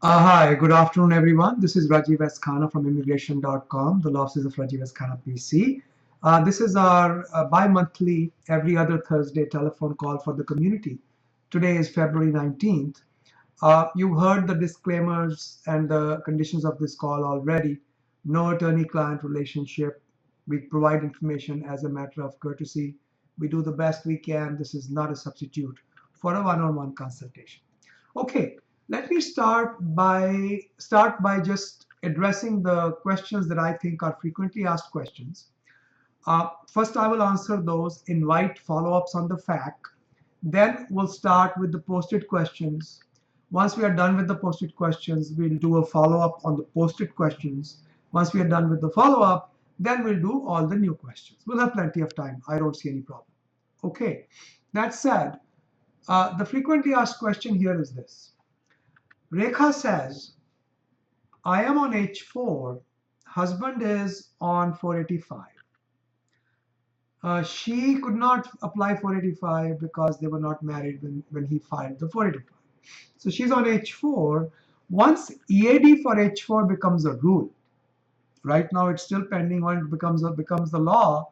Hi, good afternoon, everyone. This is Rajiv Khanna from immigration.com, the law offices of Rajiv Khanna, PC. This is our bi-monthly, every other Thursday telephone call for the community. Today is February 19th. You heard the disclaimers and the conditions of this call already. No attorney-client relationship. We provide information as a matter of courtesy. We do the best we can. This is not a substitute for a one-on-one consultation. Okay, let me start by just addressing the questions that I think are frequently asked questions. First, I will answer those, invite follow-ups on the fact. Then we'll start with the posted questions. Once we are done with the posted questions, we'll do a follow-up on the posted questions. Once we are done with the follow-up, then we'll do all the new questions. We'll have plenty of time. I don't see any problem. Okay, that said, the frequently asked question here is this. Rekha says, I am on H4, husband is on 485. She could not apply 485 because they were not married when he filed the 485. So she's on H4. Once EAD for H4 becomes a rule, right now it's still pending when it becomes the law.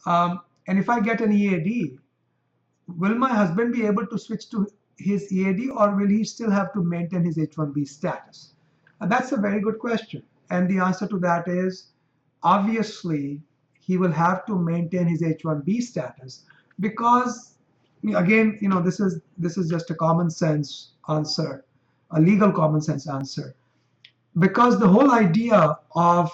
And if I get an EAD, will my husband be able to switch to his EAD, or will he still have to maintain his H1B status? And that's a very good question. And the answer to that is obviously he will have to maintain his H1B status because, again, this is just a common sense answer, a legal common sense answer. Because the whole idea of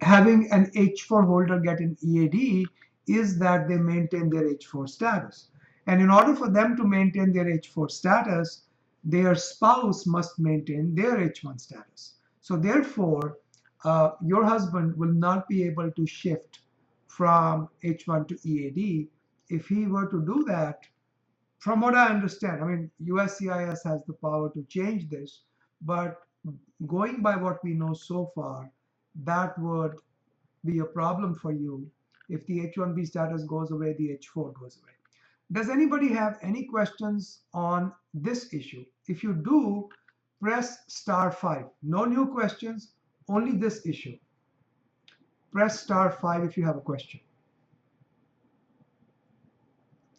having an H4 holder get an EAD is that they maintain their H4 status. And in order for them to maintain their H4 status, their spouse must maintain their H1 status. So therefore, your husband will not be able to shift from H1 to EAD. If he were to do that, from what I understand, I mean, USCIS has the power to change this, but going by what we know so far, that would be a problem for you. If the H1B status goes away, the H4 goes away. Does anybody have any questions on this issue? If you do, press *5. No new questions, only this issue. Press *5 if you have a question.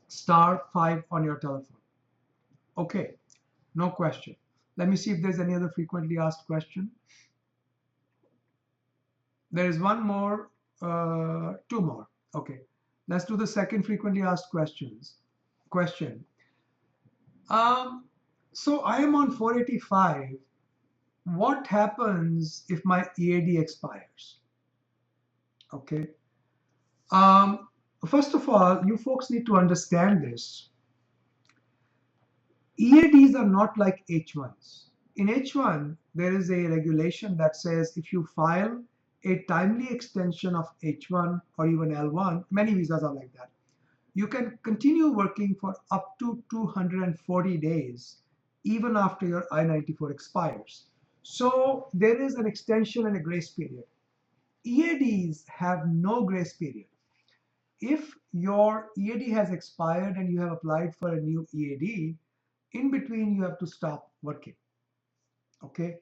*5 on your telephone. Okay, no question. Let me see if there's any other frequently asked question. There is one more, two more. Okay, let's do the second frequently asked question. So I am on 485. What happens if my EAD expires? Okay. First of all, you folks need to understand this. EADs are not like H1s. In H1, there is a regulation that says if you file a timely extension of H1 or even L1, many visas are like that, you can continue working for up to 240 days even after your I-94 expires. So there is an extension and a grace period. EADs have no grace period. If your EAD has expired and you have applied for a new EAD, in between you have to stop working. Okay?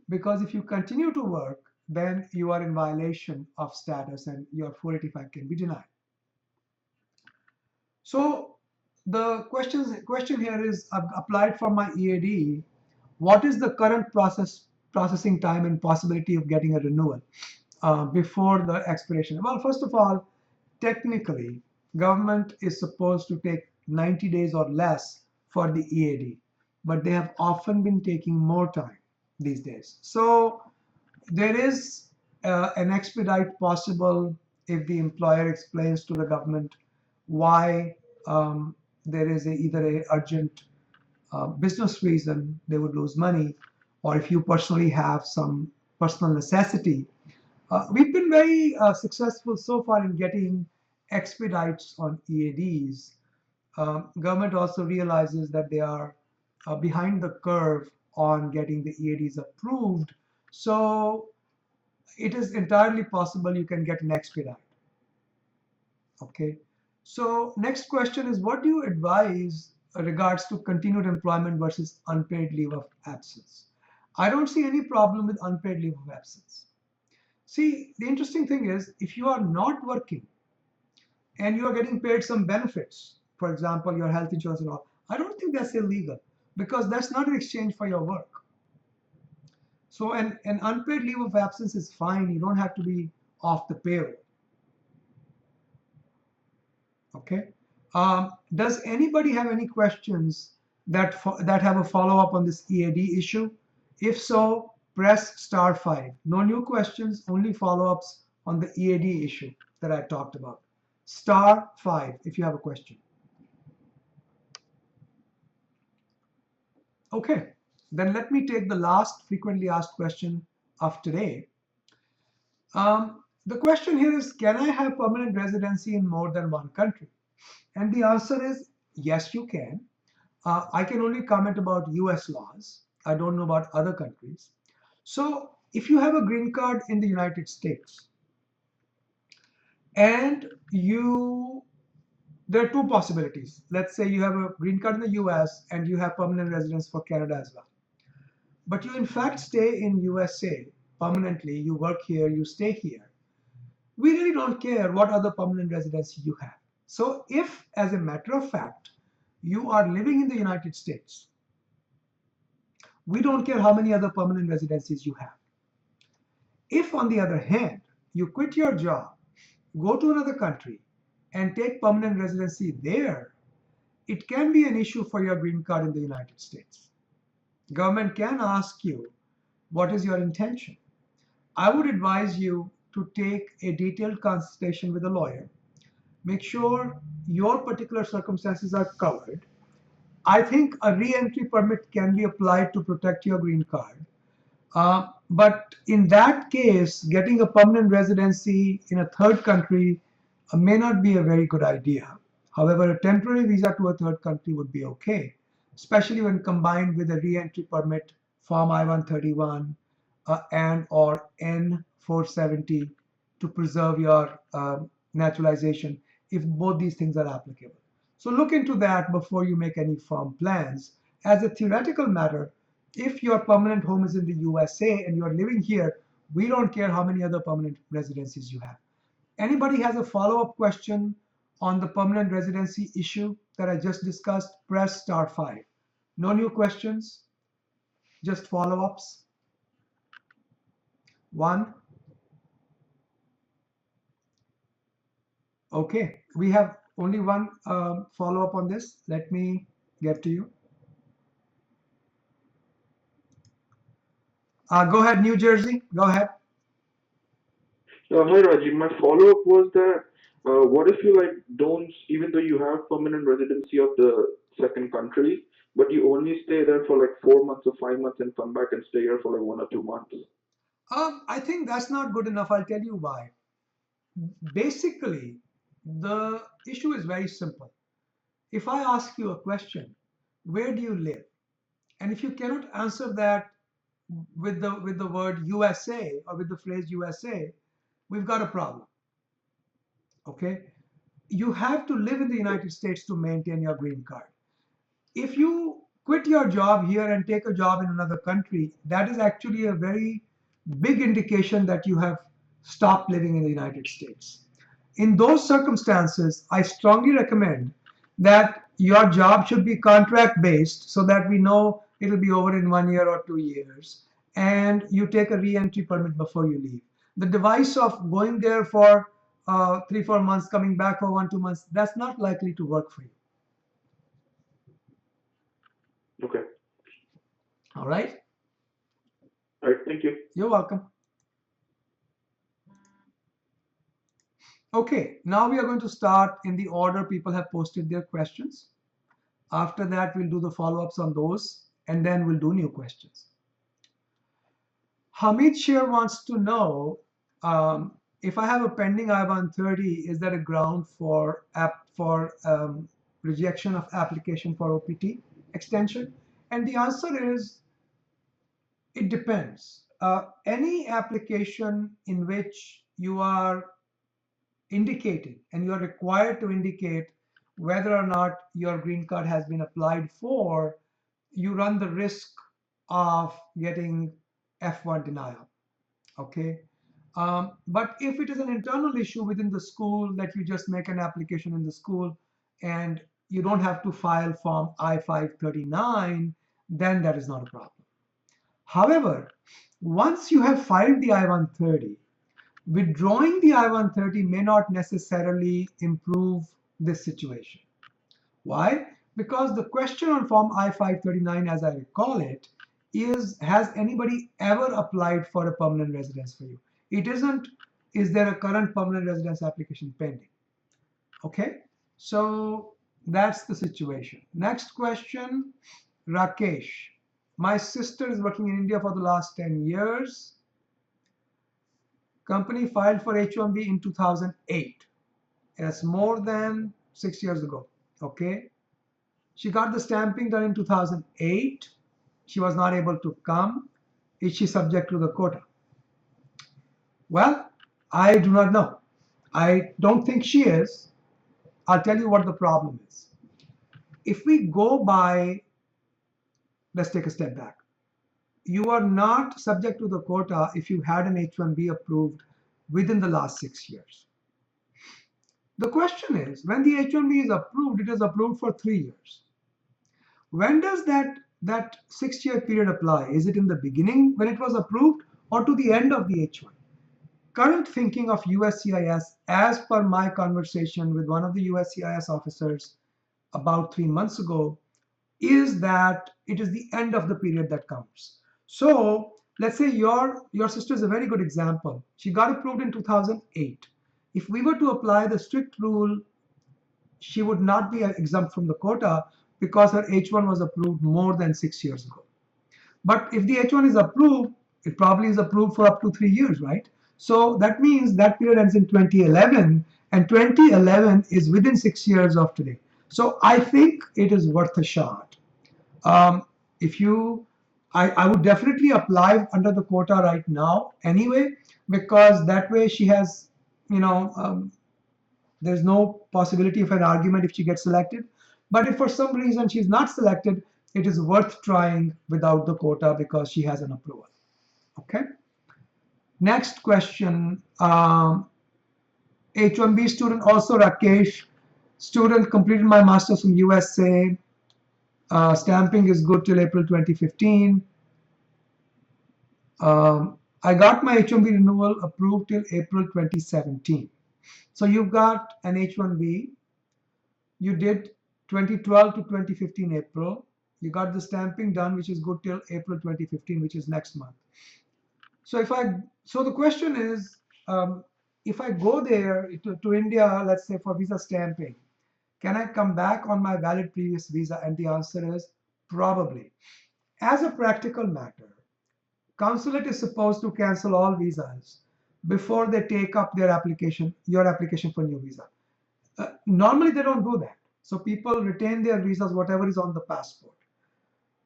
Because if you continue to work, then you are in violation of status and your 485 can be denied. So the question here is, I've applied for my EAD. What is the current processing time and possibility of getting a renewal before the expiration? Well, first of all, technically, government is supposed to take 90 days or less for the EAD, but they have often been taking more time these days. So there is an expedite possible if the employer explains to the government why there is either a urgent business reason they would lose money, or if you personally have some personal necessity. We've been very successful so far in getting expedites on EADs. Government also realizes that they are behind the curve on getting the EADs approved. So it is entirely possible you can get an expedite. Okay. So next question is, what do you advise regards to continued employment versus unpaid leave of absence. I don't see any problem with unpaid leave of absence. See, the interesting thing is if you are not working and you are getting paid some benefits, for example, your health insurance and all, I don't think that's illegal because that's not an exchange for your work. So an unpaid leave of absence is fine. You don't have to be off the payroll. Okay. Does anybody have any questions that have a follow-up on this EAD issue? If so, press *5. No new questions, only follow-ups on the EAD issue that I talked about. *5 if you have a question. Okay, then let me take the last frequently asked question of today. The question here is, can I have permanent residency in more than one country? And the answer is yes, you can. I can only comment about US laws. I don't know about other countries. So if you have a green card in the United States and there are two possibilities. Let's say you have a green card in the US and you have permanent residence for Canada as well. But you in fact stay in USA permanently, you work here, you stay here. We really don't care what other permanent residency you have. So if, as a matter of fact, you are living in the United States, we don't care how many other permanent residencies you have. If, on the other hand, you quit your job, go to another country, and take permanent residency there, it can be an issue for your green card in the United States. Government can ask you, what is your intention? I would advise you to take a detailed consultation with a lawyer. Make sure your particular circumstances are covered. I think a re-entry permit can be applied to protect your green card. But in that case, getting a permanent residency in a third country may not be a very good idea. However, a temporary visa to a third country would be okay, especially when combined with a re-entry permit, Form I-131 and or N-470 to preserve your naturalization if both these things are applicable. So look into that before you make any firm plans. As a theoretical matter, if your permanent home is in the USA and you're living here, we don't care how many other permanent residencies you have. Anybody has a follow-up question on the permanent residency issue that I just discussed? Press *5. No new questions, just follow-ups. One. Okay, we have only one follow-up on this. Let me get to you. Go ahead, New Jersey. Go ahead. Hi Rajiv, my follow-up was that what if you like don't, even though you have permanent residency of the second country, but you only stay there for like 4 months or 5 months and come back and stay here for like 1 or 2 months? I think that's not good enough. I'll tell you why. Basically, the issue is very simple. If I ask you a question, where do you live? And if you cannot answer that with the word USA or with the phrase USA, we've got a problem. Okay? You have to live in the United States to maintain your green card. If you quit your job here and take a job in another country, that is actually a very big indication that you have stopped living in the United States. In those circumstances, I strongly recommend that your job should be contract based so that we know it'll be over in 1 year or 2 years, and you take a re-entry permit before you leave. The device of going there for 3-4 months, coming back for 1-2 months, that's not likely to work for you. Okay. All right? All right, thank you. You're welcome. Okay, now we are going to start in the order people have posted their questions. After that, we'll do the follow-ups on those, and then we'll do new questions. Hamid Sher wants to know, if I have a pending I-130, is that a ground for rejection of application for OPT extension? And the answer is, it depends. Any application in which you are indicating and you are required to indicate whether or not your green card has been applied for, you run the risk of getting F1 denial. Okay. But if it is an internal issue within the school that you just make an application in the school and you don't have to file Form I-539, then that is not a problem. However, once you have filed the I-130, withdrawing the I-130 may not necessarily improve this situation. Why? Because the question on Form I-539, as I recall it, is, has anybody ever applied for a permanent residence for you? It isn't, is there a current permanent residence application pending? Okay, so that's the situation. Next question, Rakesh. My sister is working in India for the last 10 years. Company filed for H-1B in 2008. That's more than 6 years ago. Okay, she got the stamping done in 2008. She was not able to come. Is she subject to the quota? Well, I do not know. I don't think she is. I'll tell you what the problem is. If we go by, let's take a step back. You are not subject to the quota if you had an H-1B approved within the last 6 years. The question is, when the H-1B is approved, it is approved for 3 years. When does that 6-year period apply? Is it in the beginning when it was approved or to the end of the H1? Current thinking of USCIS, as per my conversation with one of the USCIS officers about 3 months ago, is that it is the end of the period that counts. So let's say your sister is a very good example. She got approved in 2008. If we were to apply the strict rule, she would not be exempt from the quota because her H1 was approved more than 6 years ago. But if the H1 is approved, it probably is approved for up to 3 years, right? So that means that period ends in 2011, and 2011 is within 6 years of today. So I think it is worth a shot. If you, I would definitely apply under the quota right now anyway, because that way she has, there's no possibility of an argument if she gets selected. But if for some reason she's not selected, it is worth trying without the quota because she has an approval. Okay. Next question. H-1B student, also Rakesh. Student, completed my master's from USA. Stamping is good till April 2015. I got my H-1B renewal approved till April 2017. So you've got an H-1B. You did 2012 to 2015 April. You got the stamping done, which is good till April 2015, which is next month. So the question is, if I go there to India, let's say for visa stamping, can I come back on my valid previous visa? And the answer is probably. As a practical matter, consulate is supposed to cancel all visas before they take up your application for new visa. Normally they don't do that. So people retain their visas, whatever is on the passport.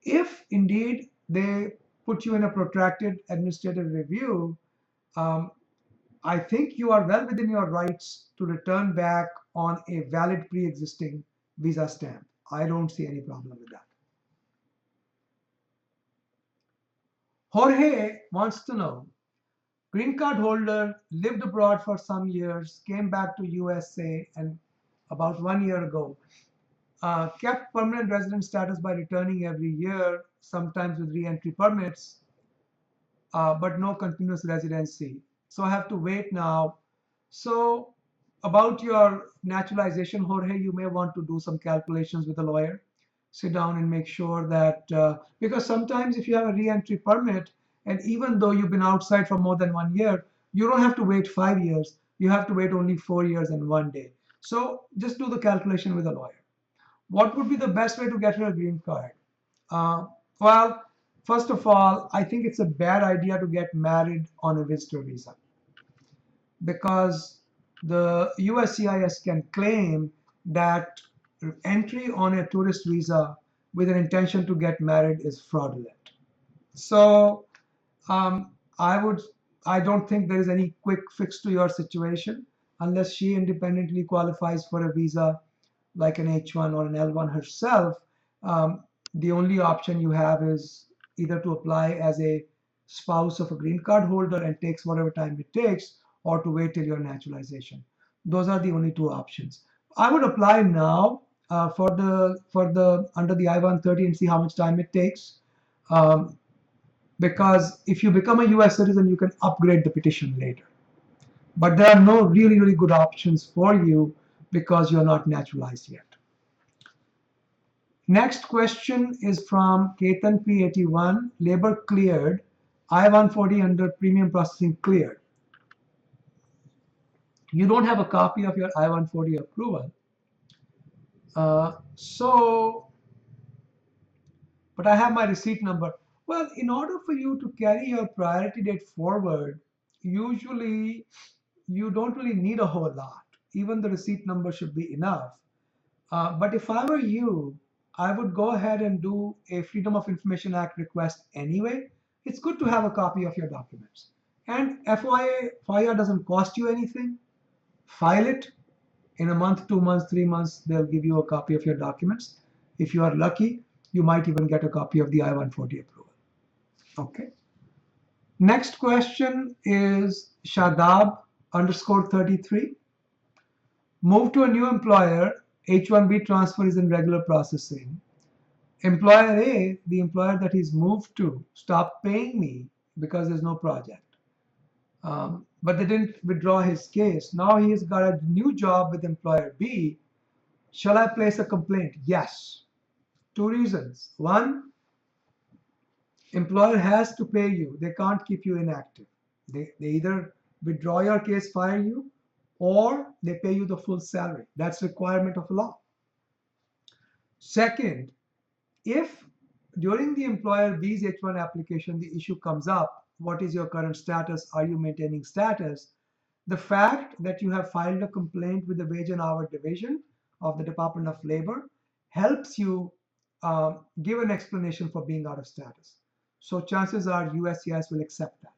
If indeed they put you in a protracted administrative review, I think you are well within your rights to return back on a valid pre-existing visa stamp. I don't see any problem with that. Jorge wants to know, green card holder, lived abroad for some years, came back to USA and about 1 year ago, kept permanent resident status by returning every year, sometimes with re-entry permits, but no continuous residency. So I have to wait now. So about your naturalization, Jorge, you may want to do some calculations with a lawyer. Sit down and make sure that, because sometimes if you have a re-entry permit, and even though you've been outside for more than 1 year, you don't have to wait 5 years. You have to wait only 4 years and 1 day. So just do the calculation with a lawyer. What would be the best way to get her a green card? Well, first of all, I think it's a bad idea to get married on a visitor visa because the USCIS can claim that entry on a tourist visa with an intention to get married is fraudulent. So um, I don't think there is any quick fix to your situation unless she independently qualifies for a visa like an H1 or an L1 herself, the only option you have is either to apply as a spouse of a green card holder and takes whatever time it takes, or to wait till your naturalization. Those are the only two options. I would apply now for the under the I-130 and see how much time it takes. Um, because if you become a US citizen, you can upgrade the petition later. But there are no really, really good options for you because you're not naturalized yet. Next question is from Ketan P81. Labor cleared. I-140 under premium processing cleared. You don't have a copy of your I-140 approval. But I have my receipt number. Well, in order for you to carry your priority date forward, usually you don't really need a whole lot. Even the receipt number should be enough. But if I were you, I would go ahead and do a Freedom of Information Act request anyway. It's good to have a copy of your documents. And FIOA doesn't cost you anything. File it. In a month, 2 months, 3 months, they'll give you a copy of your documents. If you are lucky, you might even get a copy of the I-140 approval. Okay. Next question is Shadab underscore 33. Move to a new employer. H-1B transfer is in regular processing. Employer A, the employer that he's moved to, stopped paying me because there's no project. But they didn't withdraw his case. Now he's got a new job with employer B. Shall I place a complaint? Yes. Two reasons. One, employer has to pay you. They can't keep you inactive. They either withdraw your case, fire you, or they pay you the full salary. That's requirement of law. Second, if during the employer B's H1 application the issue comes up, what is your current status? Are you maintaining status? The fact that you have filed a complaint with the Wage and Hour Division of the Department of Labor helps you give an explanation for being out of status. So chances are USCIS will accept that.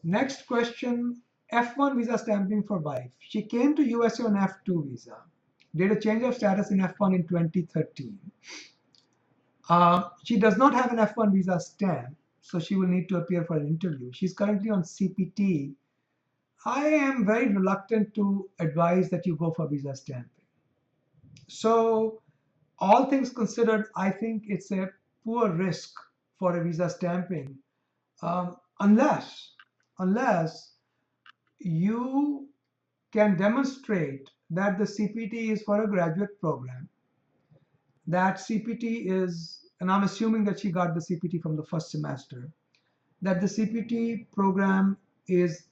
Next question, F1 visa stamping for wife. She came to USA on F2 visa, did a change of status in F1 in 2013. She does not have an F1 visa stamp, so she will need to appear for an interview. She's currently on CPT. I am very reluctant to advise that you go for visa stamping. So all things considered, I think it's a poor risk for a visa stamping, unless you can demonstrate that the CPT is for a graduate program, that CPT is, and I'm assuming that she got the CPT from the first semester, that the CPT program is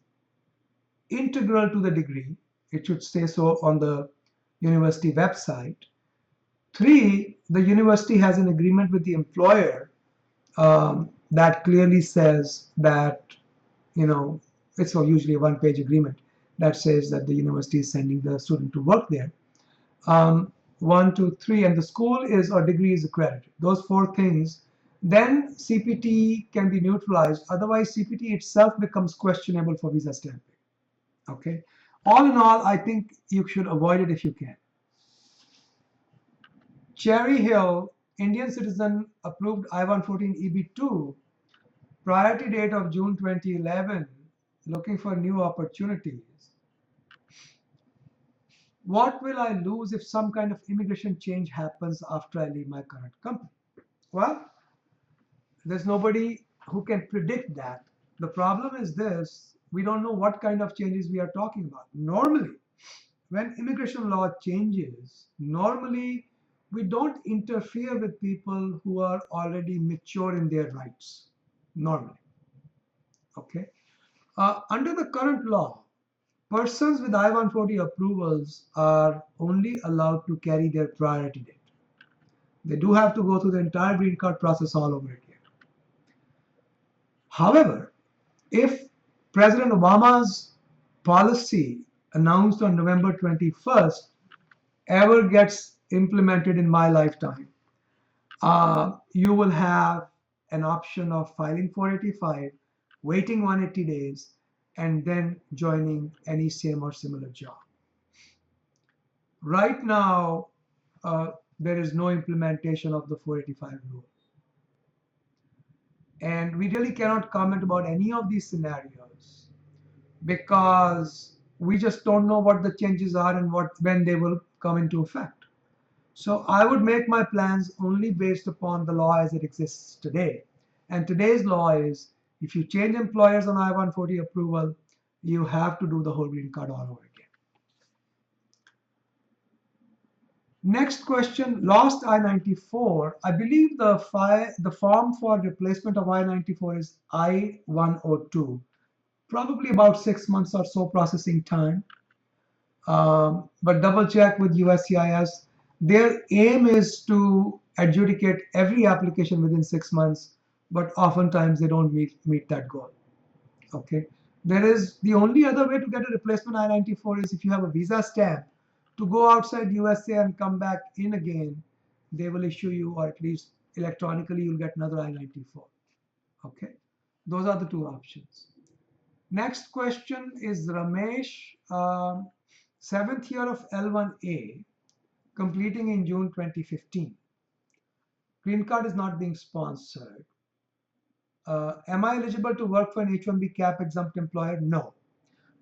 integral to the degree. It should say so on the university website. 3, the university has an agreement with the employer that clearly says that, it's usually a one-page agreement that says that the university is sending the student to work there. 1, 2, 3, and the school is or degree is accredited. Those 4 things, then CPT can be neutralized. Otherwise, CPT itself becomes questionable for visa stamping. Okay. All in all, I think you should avoid it if you can. Cherry Hill, Indian citizen, approved I-114 EB2, priority date of June 2011, looking for new opportunities. What will I lose if some kind of immigration change happens after I leave my current company? Well, there's nobody who can predict that. The problem is this: we don't know what kind of changes we are talking about. Normally, when immigration law changes, normally we don't interfere with people who are already mature in their rights. Normally. Okay. Under the current law, persons with I-140 approvals are only allowed to carry their priority date. They do have to go through the entire green card process all over again. However, if President Obama's policy announced on November 21st ever gets implemented in my lifetime, you will have an option of filing 485, waiting 180 days, and then joining any same or similar job. Right now, there is no implementation of the 485 rule. And we really cannot comment about any of these scenarios because we just don't know what the changes are and when they will come into effect. So I would make my plans only based upon the law as it exists today. And today's law is if you change employers on I-140 approval, you have to do the whole green card all over again. Next question, lost I-94. I believe the form for replacement of I-94 is I-102. Probably about 6 months or so processing time. But double check with USCIS. Their aim is to adjudicate every application within 6 months, but oftentimes they don't meet that goal. Okay. There is the only other way to get a replacement I-94 is if you have a visa stamp to go outside USA and come back in again. They will issue you, or at least electronically, you'll get another I-94. Okay. Those are the two options. Next question is Ramesh, 7th year of L1A, completing in June 2015. Green card is not being sponsored. Am I eligible to work for an H-1B cap exempt employer? No,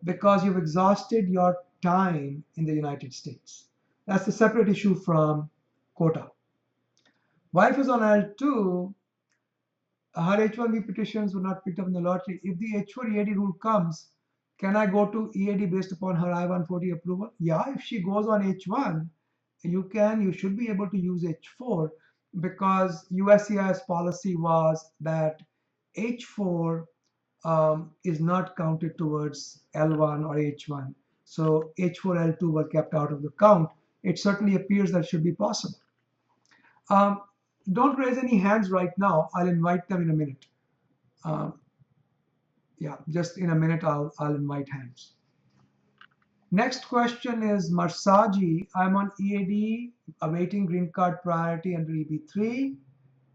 because you've exhausted your time in the United States. That's a separate issue from quota. Wife is on L2. Her H-1B petitions were not picked up in the lottery. If the H-4 EAD rule comes, can I go to EAD based upon her I-140 approval? Yeah, if she goes on H1, you should be able to use H4 because USCIS policy was that H4 is not counted towards L1 or H1. So H4, L2 were kept out of the count. It certainly appears that should be possible. Don't raise any hands right now. I'll invite them in a minute. Yeah, just in a minute, I'll invite hands. Next question is Marsaji. I'm on EAD, awaiting green card priority under EB3.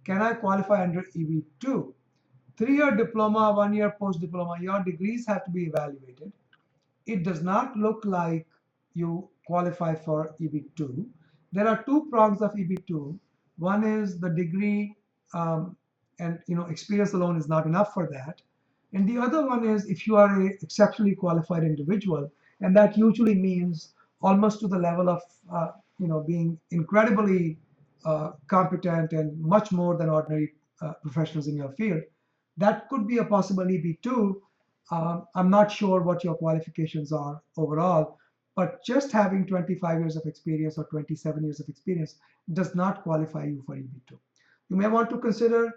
Can I qualify under EB2? 3-year diploma, 1-year post-diploma. Your degrees have to be evaluated. It does not look like you qualify for EB2. There are two prongs of EB2. One is the degree, and experience alone is not enough for that. And the other one is if you are an exceptionally qualified individual, and that usually means almost to the level of being incredibly competent and much more than ordinary professionals in your field. That could be a possible EB2. I'm not sure what your qualifications are overall, but just having 25 years of experience or 27 years of experience does not qualify you for EB2. You may want to consider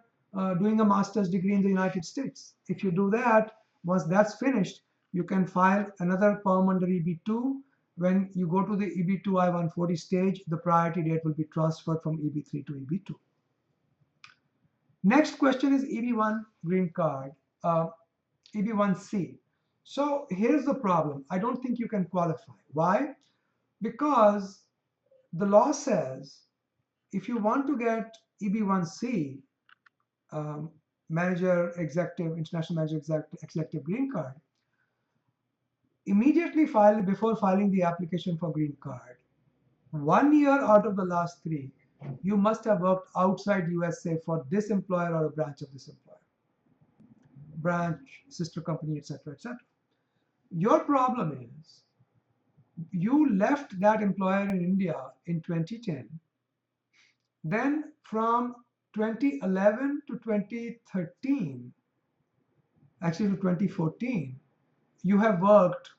doing a master's degree in the United States. If you do that, once that's finished, you can file another perm under EB2. When you go to the EB2 I-140 stage, the priority date will be transferred from EB3 to EB2. Next question is EB1 green card, EB1C. So here's the problem. I don't think you can qualify. Why? Because the law says if you want to get EB1C, manager, executive, international manager, executive green card, immediately before filing the application for green card, 1 year out of the last 3, you must have worked outside USA for this employer or a branch of this employer. Branch, sister company, etc., etc. Your problem is you left that employer in India in 2010. Then from 2011 to 2013, actually to 2014, you have worked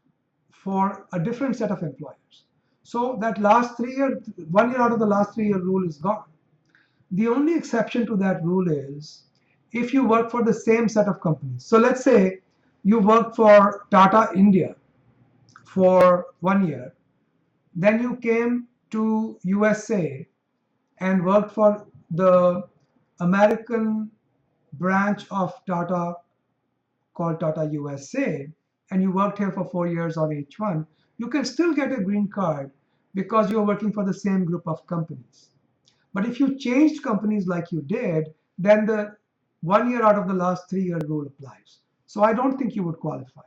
for a different set of employers. So that last 3 year, 1 year out of the last 3 year rule is gone. The only exception to that rule is if you work for the same set of companies. So let's say you work for Tata India for 1 year, then you came to USA and worked for the American branch of Tata called Tata USA, and you worked here for 4 years on H1, you can still get a green card because you're working for the same group of companies. But if you changed companies like you did, then the 1 year out of the last 3 year rule applies. So I don't think you would qualify.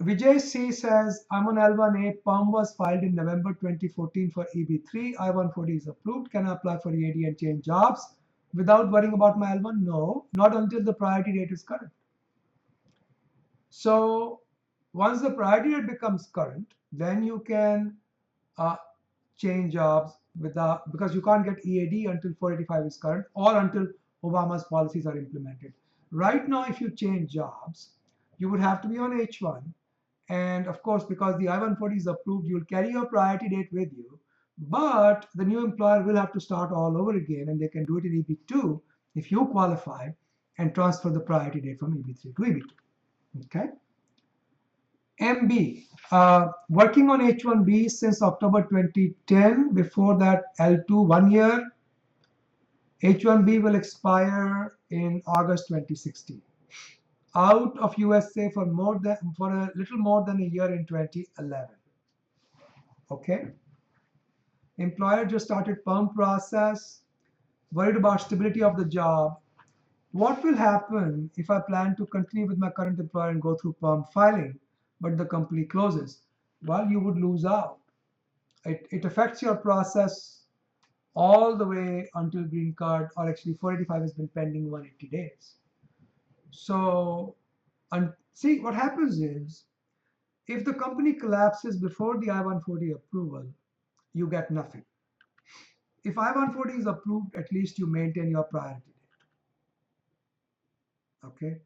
Vijay C says, I'm on L1A. PERM was filed in November 2014 for EB3. I-140 is approved. Can I apply for EAD and change jobs without worrying about my L1? No, not until the priority date is current. So once the priority date becomes current, then you can change jobs without, because you can't get EAD until 485 is current or until Obama's policies are implemented. Right now, if you change jobs, you would have to be on H1. And of course, because the I-140 is approved, you'll carry your priority date with you. But the new employer will have to start all over again, and they can do it in EB2 if you qualify and transfer the priority date from EB3 to EB2. Okay. MB, working on H1B since October 2010. Before that, L2 1 year. H1B will expire in August 2016. Out of USA for a little more than a year in 2011. Okay. Employer just started PERM process. Worried about stability of the job. What will happen if I plan to continue with my current employer and go through PERM filing, but the company closes? Well, you would lose out. It affects your process all the way until green card, or actually 485 has been pending 180 days. So, and see what happens is, if the company collapses before the I-140 approval, you get nothing. If I-140 is approved, at least you maintain your priority date. Okay.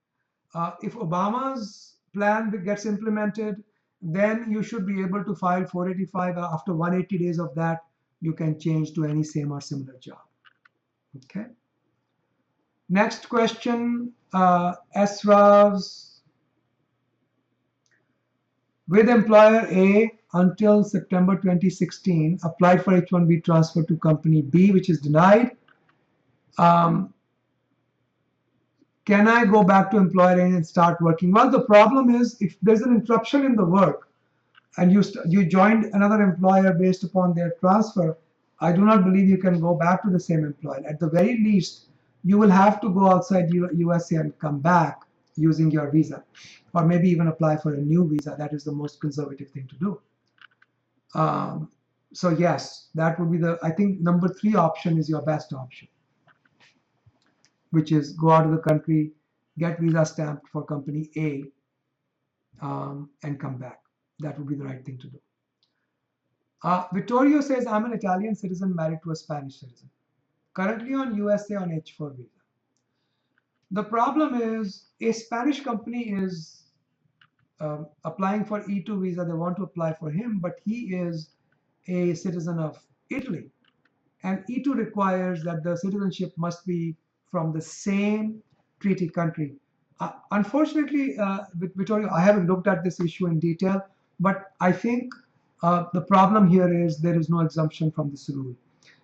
If Obama's plan gets implemented, then you should be able to file 485. After 180 days of that, you can change to any same or similar job. Okay. Next question, SRAVs. With employer A until September 2016, applied for H1B transfer to company B, which is denied. Can I go back to employer A and start working? Well, the problem is, if there's an interruption in the work and you joined another employer based upon their transfer, I do not believe you can go back to the same employer. At the very least, you will have to go outside USA and come back using your visa, or maybe even apply for a new visa. That is the most conservative thing to do. So yes, that would be I think number 3 option is your best option, which is go out of the country, get visa stamped for company A, and come back. That would be the right thing to do. Vittorio says, I'm an Italian citizen married to a Spanish citizen, currently on USA on H4 visa. The problem is, a Spanish company is applying for E2 visa. They want to apply for him, but he is a citizen of Italy. And E2 requires that the citizenship must be from the same treaty country. Unfortunately, Vittorio, I haven't looked at this issue in detail, but I think the problem here is there is no exemption from this rule.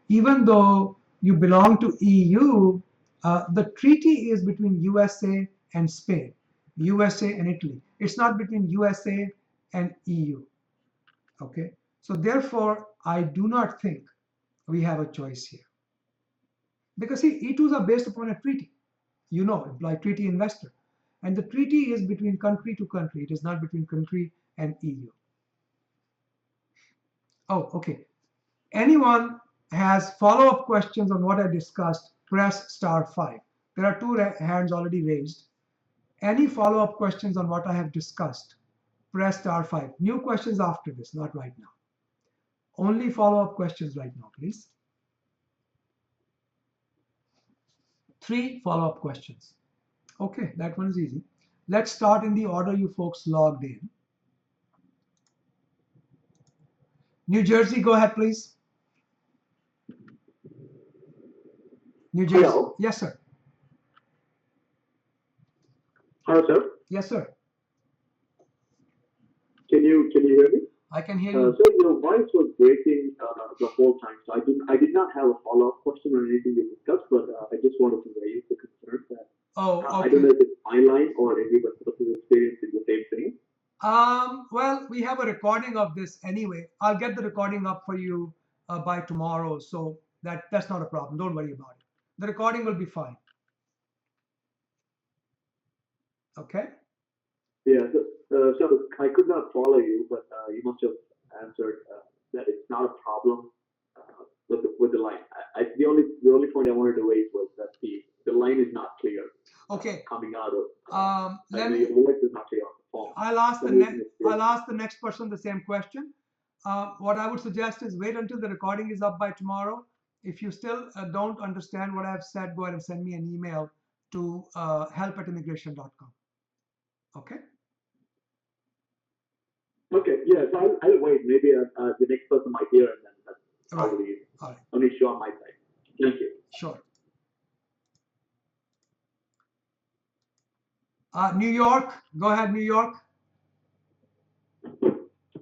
Even though you belong to EU, the treaty is between USA and Spain, USA and Italy. It's not between USA and EU. Okay, so therefore, I do not think we have a choice here. Because see, E2s are based upon a treaty, like treaty investor. And the treaty is between country to country. It is not between country and EU. Oh, okay. Anyone has follow-up questions on what I discussed, press *5. There are 2 hands already raised. Any follow-up questions on what I have discussed, press *5. New questions after this, not right now. Only follow-up questions right now, please. 3 follow-up questions. Okay, that one is easy. Let's start in the order you folks logged in. New Jersey, go ahead, please. New Jersey. Hello. Yes, sir. Hello, sir. Yes, sir. Can you hear me? I can hear you. So your voice was breaking the whole time. So I did not have a follow-up question or anything to discuss, but I just wanted to raise the concern that I don't know if it's my line or everyone else is experiencing the same thing. Well, we have a recording of this anyway. I'll get the recording up for you by tomorrow, so that's not a problem. Don't worry about it. The recording will be fine. Okay. Yeah. So I could not follow you, but you must have answered that it's not a problem with the line. The only point I wanted to raise was that the line is not clear. Okay. Coming out of Let me. the voice is not clear on the phone. I'll ask the next person the same question. What I would suggest is wait until the recording is up by tomorrow. If you still don't understand what I've said, go ahead and send me an email to help@immigration.com. Okay. Okay, yeah, so I'll wait. Maybe the next person might hear, and then that's probably All right. an issue on my side. Thank you. Sure. New York, go ahead, New York.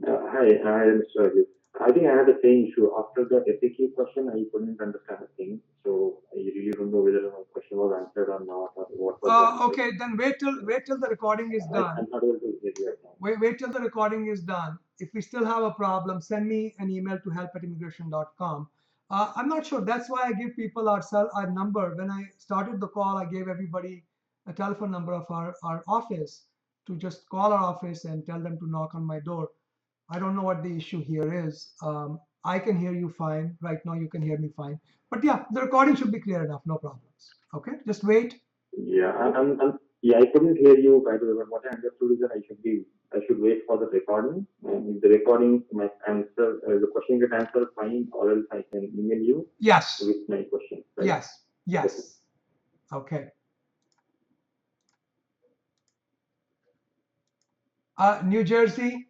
Hi, Mr. Rajiv. I think I had the same issue. After the FAQ question, I couldn't understand a thing. So I really don't know whether my question was answered or not, or what was Okay, then wait till the recording is done. I'm not able to hear you right now. Wait till the recording is done. If we still have a problem, send me an email to help@immigration.com. I'm not sure. That's why I give people our number. When I started the call, I gave everybody a telephone number of our office to just call our office and tell them to knock on my door. I don't know what the issue here is. I can hear you fine. Right now, you can hear me fine. But yeah, the recording should be clear enough. No problems. Okay, just wait. Yeah, I couldn't hear you, by the way, but what I understood is that I should wait for the recording. And if the recording, my answer, the question get answered, fine, or else I can email you. Yes. With my question. Right? Yes. Okay. New Jersey,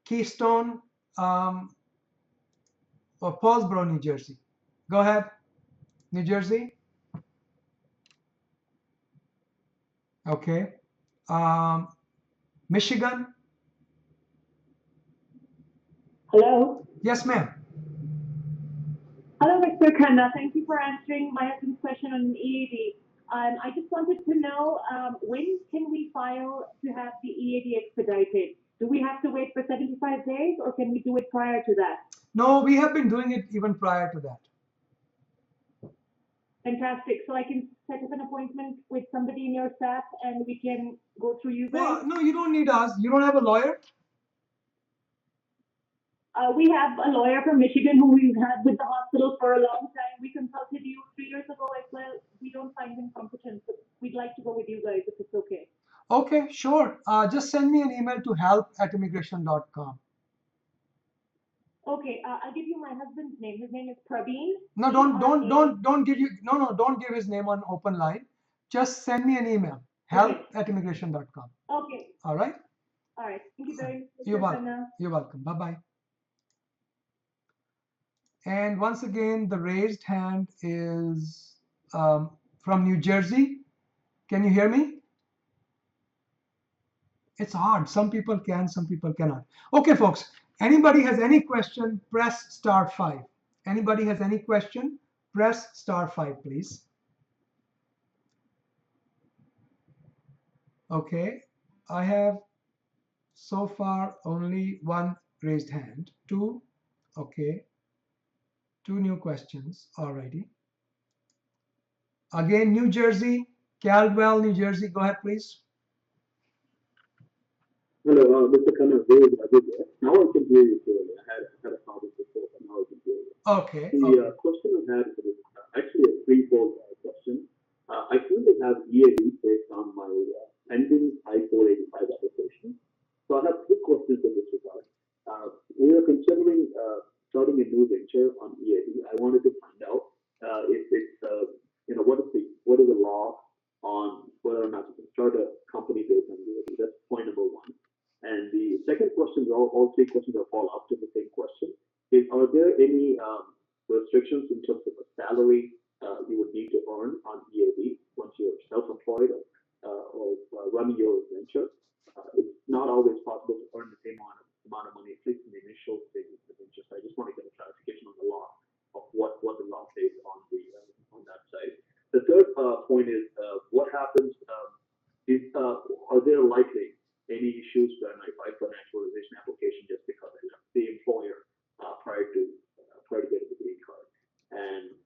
Keystone, or Paulsboro, New Jersey. Go ahead, New Jersey. Okay. Michigan. Hello. Yes, ma'am. Hello, Mr. Khanna. Thank you for answering my husband's question on EAD. I just wanted to know when can we file to have the EAD expedited? Do we have to wait for 75 days or can we do it prior to that? No, we have been doing it even prior to that. Fantastic. So I can set up an appointment with somebody in your staff and we can go through you guys? Well, no, you don't need us. You don't have a lawyer? We have a lawyer from Michigan who we've had with the hospital for a long time. We consulted you 3 years ago as well. We don't find him competent, but we'd like to go with you guys if it's okay. Okay, sure. Just send me an email to help@immigration.com. Okay, I'll give you my husband's name. His name is Praveen. No, don't give his name on open line. Just send me an email. help@immigration.com. Okay. All right? All right. Thank you very much. You're welcome. You're welcome. Bye-bye. And once again, the raised hand is from New Jersey. Can you hear me? It's hard. Some people can, some people cannot. Okay, folks. Anybody has any question, press *5. Anybody has any question, press *5, please. Okay, I have so far only one raised hand. Two, okay. Two new questions already. Again, New Jersey, Caldwell, New Jersey. Go ahead, please. Hello, Mr. Khanna, now I can hear you clearly. I had a problem before, but now I can hear you. Okay. The question I had is actually a threefold question. I currently have EAD based on my pending I-485 application. So I have two questions in this regard. We are considering starting a new venture on EAD. I wanted to find out if it's what is the law on whether or not you can start a company based on EAD. That's point number one. And the second question, all three questions are follow up to the same question. Are there any restrictions in terms of a salary you would need to earn on EAD once you're self-employed or running your venture? It's not always possible to earn the same amount of money, at least in the initial stages of the venture. So I just want to get a clarification on the law of what the law says on that side. The third point is what happens are there likely any issues when I file for naturalization application just because I left the employer prior to getting the green card? And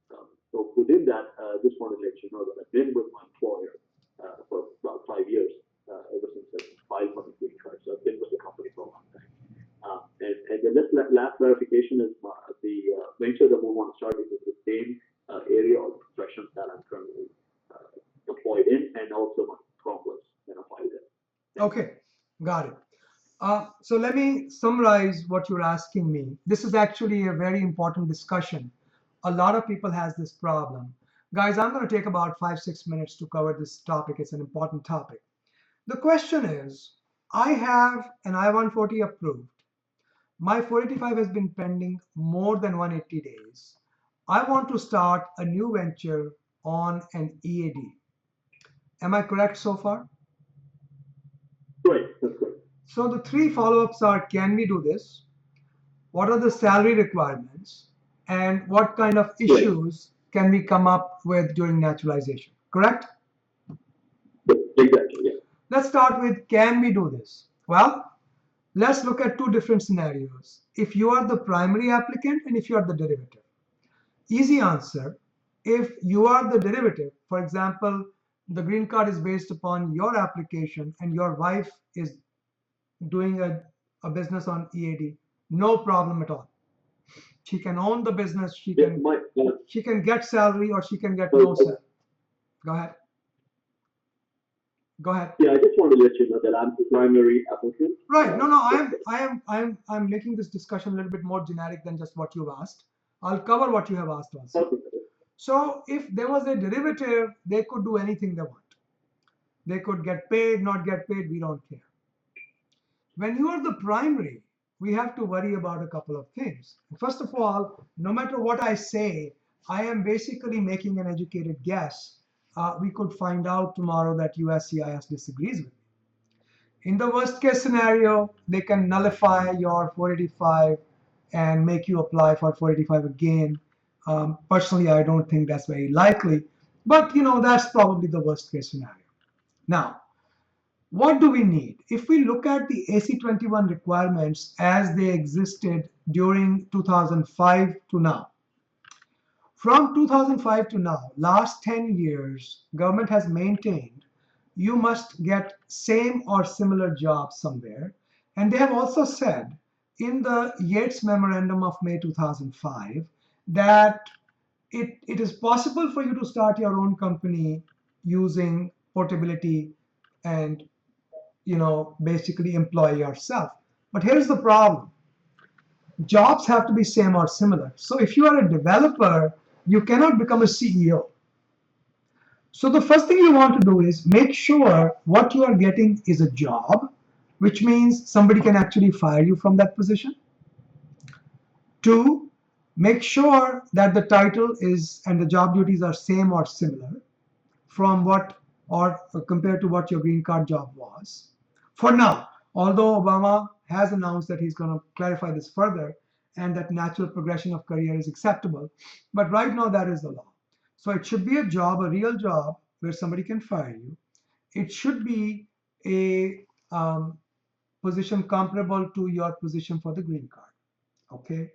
so within that, just wanted to let you know that I've been with my employer for about 5 years, ever since I filed for the green card. So I've been with And the last clarification is the venture that we want to start is the same area of profession that I'm currently employed in, and also my progress that I filed in. Okay, got it. So let me summarize what you're asking me. This is actually a very important discussion. A lot of people has this problem. Guys, I'm going to take about 5-6 minutes to cover this topic. It's an important topic. The question is, I have an I-140 approved. My 485 has been pending more than 180 days. I want to start a new venture on an EAD. Am I correct so far? Right, that's correct. So the 3 follow-ups are, can we do this? What are the salary requirements? And what kind of issues can we come up with during naturalization? Correct? Exactly, yeah. Let's start with, can we do this? Well, let's look at 2 different scenarios. If you are the primary applicant and if you are the derivative. Easy answer, if you are the derivative, for example, the green card is based upon your application and your wife is doing a business on EAD, no problem at all. She can own the business, she can get salary or she can get no salary. Go ahead. Go ahead. Yeah, I just want to let you know that I'm the primary applicant. Right. No, I'm making this discussion a little bit more generic than just what you've asked. I'll cover what you have asked also. Okay. So if there was a derivative, they could do anything they want. They could get paid, not get paid, we don't care. When you are the primary, we have to worry about a couple of things. First of all, no matter what I say, I am basically making an educated guess. We could find out tomorrow that USCIS disagrees with me. In the worst case scenario, they can nullify your 485 and make you apply for 485 again. Personally, I don't think that's very likely, but that's probably the worst case scenario. Now, what do we need? If we look at the AC-21 requirements as they existed during 2005 to now, from 2005 to now, last 10 years, government has maintained you must get same or similar jobs somewhere. And they have also said in the Yates Memorandum of May 2005 that it is possible for you to start your own company using portability and basically employ yourself. But here's the problem. Jobs have to be same or similar. So if you are a developer, you cannot become a CEO. So the first thing you want to do is make sure what you are getting is a job, which means somebody can actually fire you from that position. 2, make sure that the title is and the job duties are same or similar from what or compared to what your green card job was. For now, although Obama has announced that he's going to clarify this further and that natural progression of career is acceptable, but right now that is the law. So it should be a job, a real job, where somebody can fire you. It should be a position comparable to your position for the green card. Okay.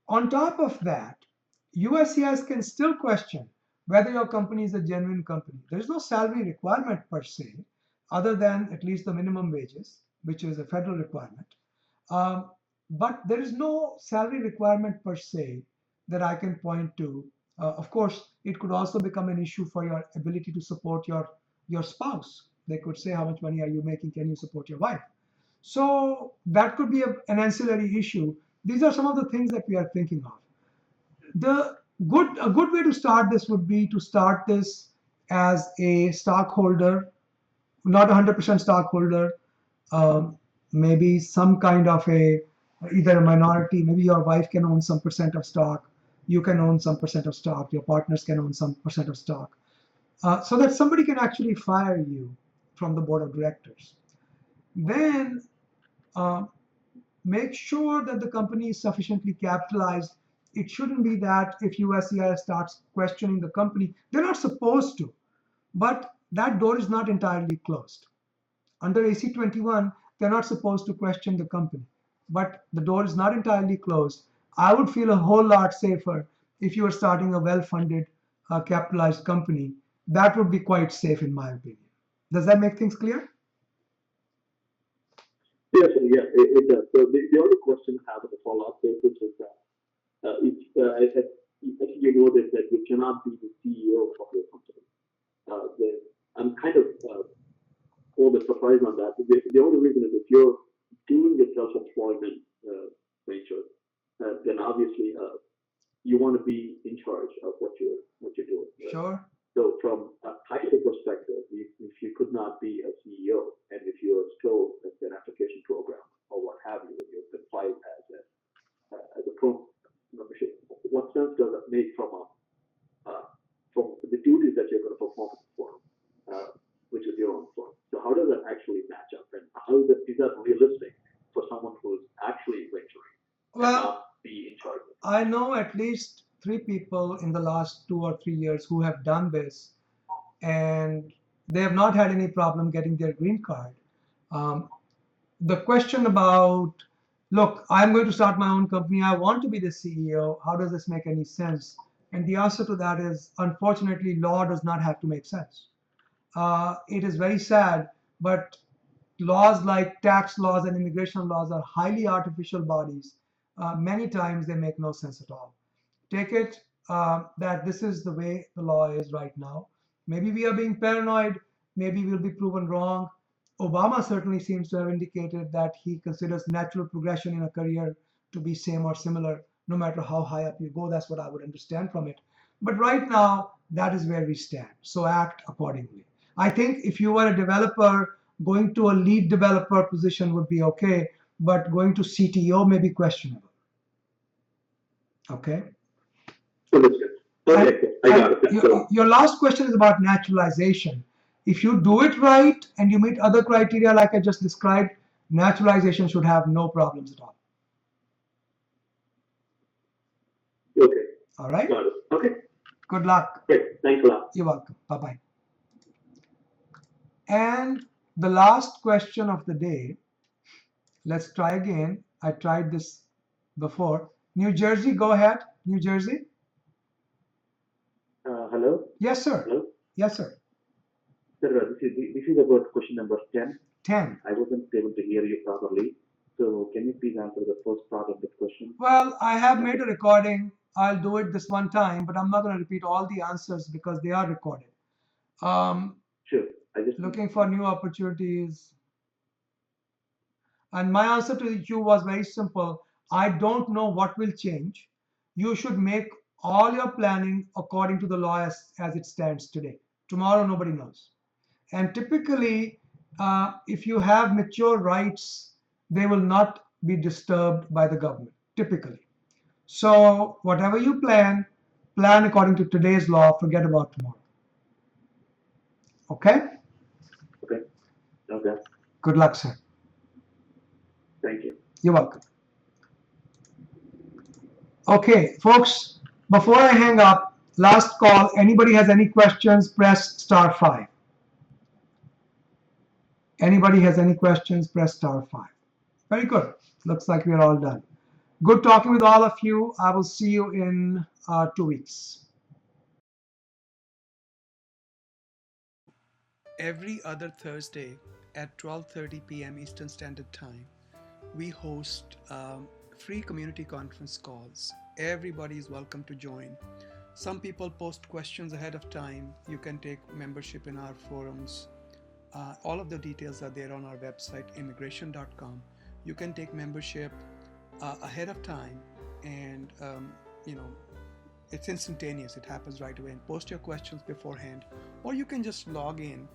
On top of that, USCIS can still question whether your company is a genuine company. There is no salary requirement per se, other than at least the minimum wages, which is a federal requirement. But there is no salary requirement per se that I can point to. Of course, it could also become an issue for your ability to support your spouse. They could say, how much money are you making? Can you support your wife? So that could be an ancillary issue. These are some of the things that we are thinking of. A good way to start this would be to start this as a stockholder, not 100% stockholder, maybe some kind of either a minority. Maybe your wife can own some percent of stock, you can own some percent of stock, your partners can own some percent of stock, so that somebody can actually fire you from the board of directors. Then make sure that the company is sufficiently capitalized. It shouldn't be that if USCIS starts questioning the company, they're not supposed to, but that door is not entirely closed. Under AC-21, they're not supposed to question the company, but the door is not entirely closed. I would feel a whole lot safer if you were starting a well-funded, capitalized company. That would be quite safe in my opinion. Does that make things clear? Yes, yeah, it does. So the other question I have on the follow-up basis is that I think you know that you cannot be the CEO of your company. Then I'm kind of a little bit surprised on that. The only reason is if you're doing the self-employment venture, then obviously you want to be in charge of what you're doing. Right? Sure. So from a title perspective, if you could not be a CEO, and if you're still an application program or what have you, you've been filed as a pro membership, what sense does it make from the duties that you're going to perform for, which is your own firm? So how does that actually match up, and is that realistic for someone who's actually venturing and Well, not be in charge? I know at least 3 people in the last 2 or 3 years who have done this, and they have not had any problem getting their green card. Um, the question about, look, I'm going to start my own company, I want to be the CEO, how does this make any sense? And the answer to that is, unfortunately, law does not have to make sense. It is very sad, but laws like tax laws and immigration laws are highly artificial bodies. Many times they make no sense at all. Take it that this is the way the law is right now. Maybe we are being paranoid, maybe we'll be proven wrong. Obama certainly seems to have indicated that he considers natural progression in a career to be same or similar, no matter how high up you go. That's what I would understand from it. But right now, that is where we stand. So act accordingly. I think if you were a developer, going to a lead developer position would be okay, but going to CTO may be questionable. Okay. Understood. Okay, I got it. Your last question is about naturalization. If you do it right and you meet other criteria like I just described, naturalization should have no problems at all. Okay. All right? Got it. Okay. Good luck. Great. Thanks a lot. You're welcome. Bye-bye. And the last question of the day, let's try again. I tried this before. New Jersey, go ahead. New Jersey. Hello? Yes, sir. Hello? Yes, sir. Sir, this is about question number 10. 10. I wasn't able to hear you properly. So can you please answer the first part of the question? Well, I have made a recording. I'll do it this one time, but I'm not going to repeat all the answers because they are recorded. Sure. I just Looking for new opportunities. And my answer to you was very simple. I don't know what will change. You should make all your planning according to the law as it stands today. Tomorrow, nobody knows. And typically, if you have mature rights, they will not be disturbed by the government, typically. So whatever you plan according to today's law, forget about tomorrow. Okay? Okay. Okay. Good luck, sir. Thank you. You're welcome. Okay, folks, before I hang up, last call. Anybody has any questions, press *5. Anybody has any questions, press *5. Very good. Looks like we're all done. Good talking with all of you. I will see you in 2 weeks. Every other Thursday at 12:30 p.m. Eastern Standard Time, we host free community conference calls. Everybody is welcome to join. Some people post questions ahead of time. You can take membership in our forums. All of the details are there on our website, immigration.com. You can take membership ahead of time, and it's instantaneous. It happens right away. And post your questions beforehand, or you can just log in.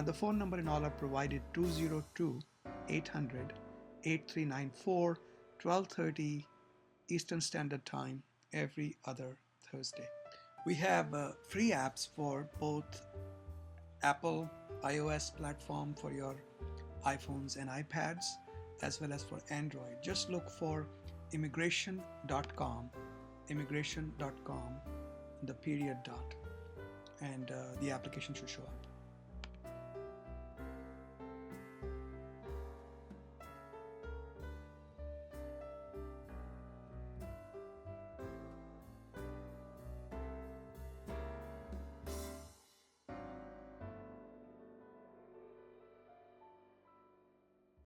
The phone number and all are provided: 202-800-8394, 12:30 Eastern Standard Time every other Thursday. We have free apps for both Apple iOS platform for your iPhones and iPads, as well as for Android. Just look for immigration.com, the period dot, and the application should show up.